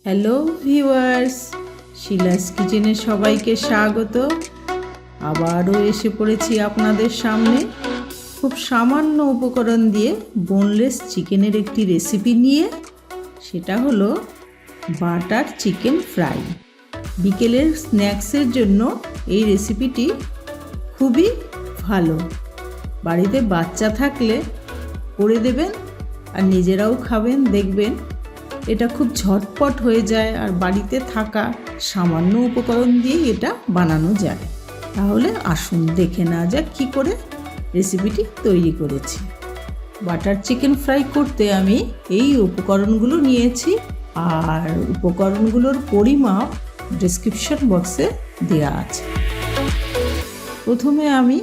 Hello viewers, Shila's কিচেনে সবাইকে স্বাগত। আবারও এসে পড়েছি আপনাদের সামনে খুব সামান্য উপকরণ দিয়ে বোনলেস চিকেনের একটি রেসিপি নিয়ে। সেটা হলো বাটার চিকেন ফ্রাই। বিকেলের স্ন্যাক্সের জন্য এই রেসিপিটি খুবই ভালো। বাড়িতে বাচ্চা থাকলে করে দেবেন আর নিজেরাও খাবেন, দেখবেন এটা খুব ঝটপট হয়ে যায় আর বাড়িতে থাকা সামান্য উপকরণ দিয়ে এটা বানানো যায়। তাহলে আসুন দেখে নেওয়া যাক কী করে রেসিপিটি তৈরি করেছি। বাটার চিকেন ফ্রাই করতে আমি এই উপকরণগুলো নিয়েছি আর উপকরণগুলোর পরিমাপ ডেসক্রিপশন বক্সে দেওয়া আছে। প্রথমে আমি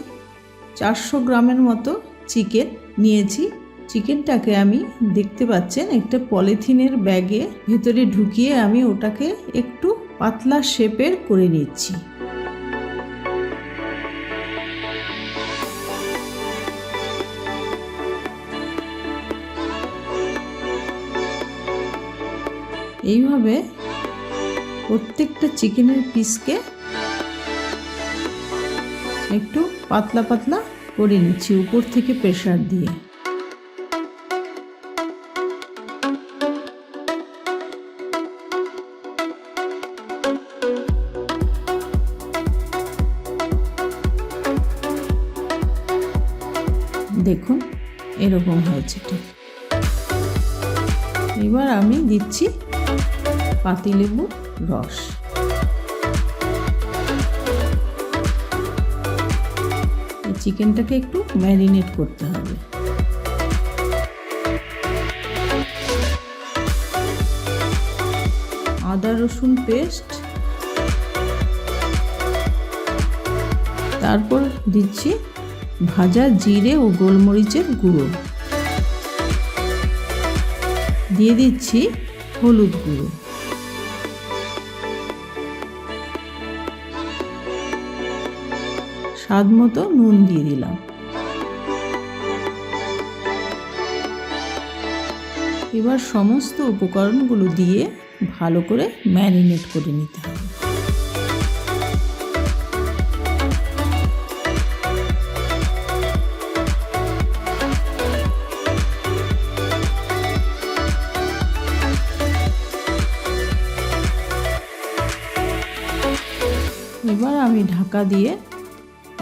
400 গ্রামের মতো চিকেন নিয়েছি। চিকেনটাকে আমি দেখতে পাচ্ছেন একটা পলিথিনের ব্যাগে ভেতরে ঢুকিয়ে আমি ওটাকে একটু পাতলা শেপের করে নিচ্ছি। এইভাবে প্রত্যেকটা চিকেনের পিসকে একটু পাতলা পাতলা করে নিচ্ছি উপর থেকে প্রেসার দিয়ে। দেখুন এরকম হয়েছে ঠিক। এবার আমি দিচ্ছি পাতিলেবুর রস। চিকেনটাকে একটু ম্যারিনেট করতে হবে। আদা রসুন পেস্ট, তারপর দিচ্ছি ভাজা জিরে ও গোলমরিচের গুঁড়ো, দিয়ে দিচ্ছি হলুদ গুঁড়ো, স্বাদ মতো নুন দিয়ে দিলাম। এবার সমস্ত উপকরণগুলো দিয়ে ভালো করে ম্যারিনেট করে নিতে হবে। এবার আমি ঢাকা দিয়ে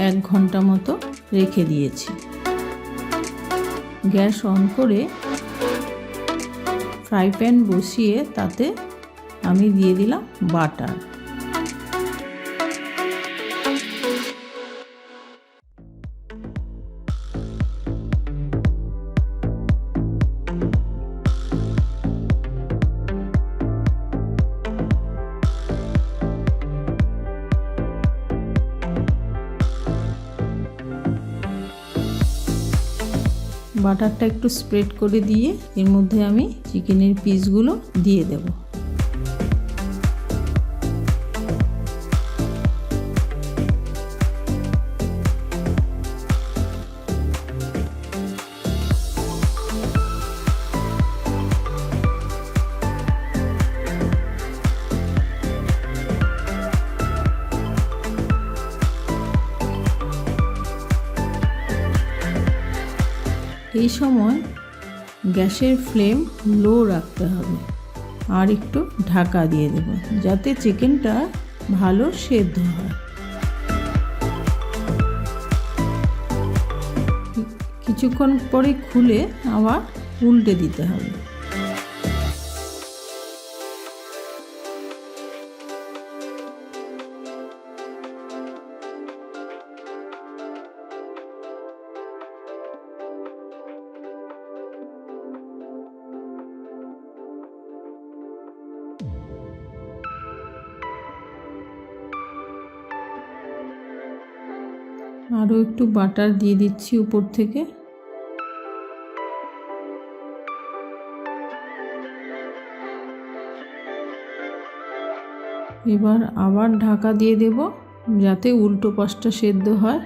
1 ঘন্টা মতো রেখে দিয়েছি। গ্যাস অন করে ফ্রাই প্যান বসিয়ে তাতে আমি দিয়ে দিলাম বাটার। বাটারটা একটু স্প্রেড করে দিয়ে এর মধ্যে আমি চিকেনের পিসগুলো দিয়ে দেব। এই সময় গ্যাসের ফ্লেম লো রাখতে হবে আর একটু ঢাকা দিয়ে দেব যাতে চিকেনটা ভালো সেদ্ধ হয়। কিছুক্ষণ পরে খুলে আবার উল্টে দিতে হবে। আরও একটু বাটার দিয়ে দিচ্ছি উপর থেকে। এবার আবার ঢাকা দিয়ে দেব যাতে উল্টো পাশটা সেদ্ধ হয়।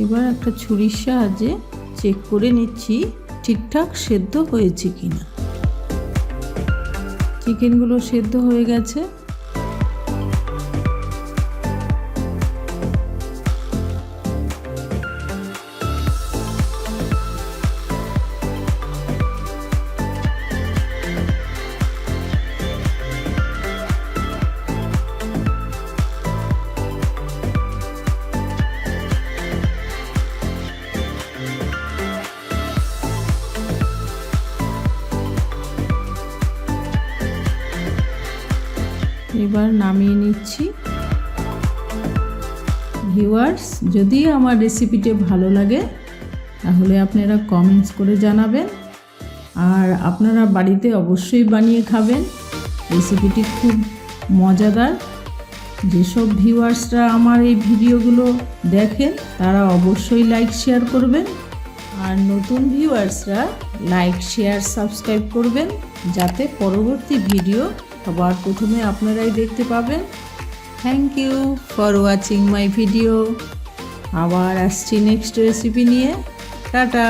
এবার একটা ছুরির সাহায্যে চেক করে নিচ্ছি ঠিকঠাক সেদ্ধ হয়েছে কিনা। চিকেনগুলো সেদ্ধ হয়ে গেছে। এবার নামিয়ে নিচ্ছি। ভিউয়ার্স, যদি আমার রেসিপিটি ভালো লাগে তাহলে আপনারা কমেন্টস করে জানাবেন, আর আপনারা বাড়িতে অবশ্যই বানিয়ে খাবেন। রেসিপিটি খুব মজাদার। যেসব ভিউয়ার্সরা আমার এই ভিডিওগুলো দেখেন তারা অবশ্যই লাইক শেয়ার করবেন, আর নতুন ভিউয়ার্সরা লাইক শেয়ার সাবস্ক্রাইব করবেন, যাতে পরবর্তী ভিডিও সবার প্রথমে আপনারাই দেখতে পাবেন। Thank you for watching my video. আবার আসছি নেক্সট রেসিপি নিয়ে। টাটা।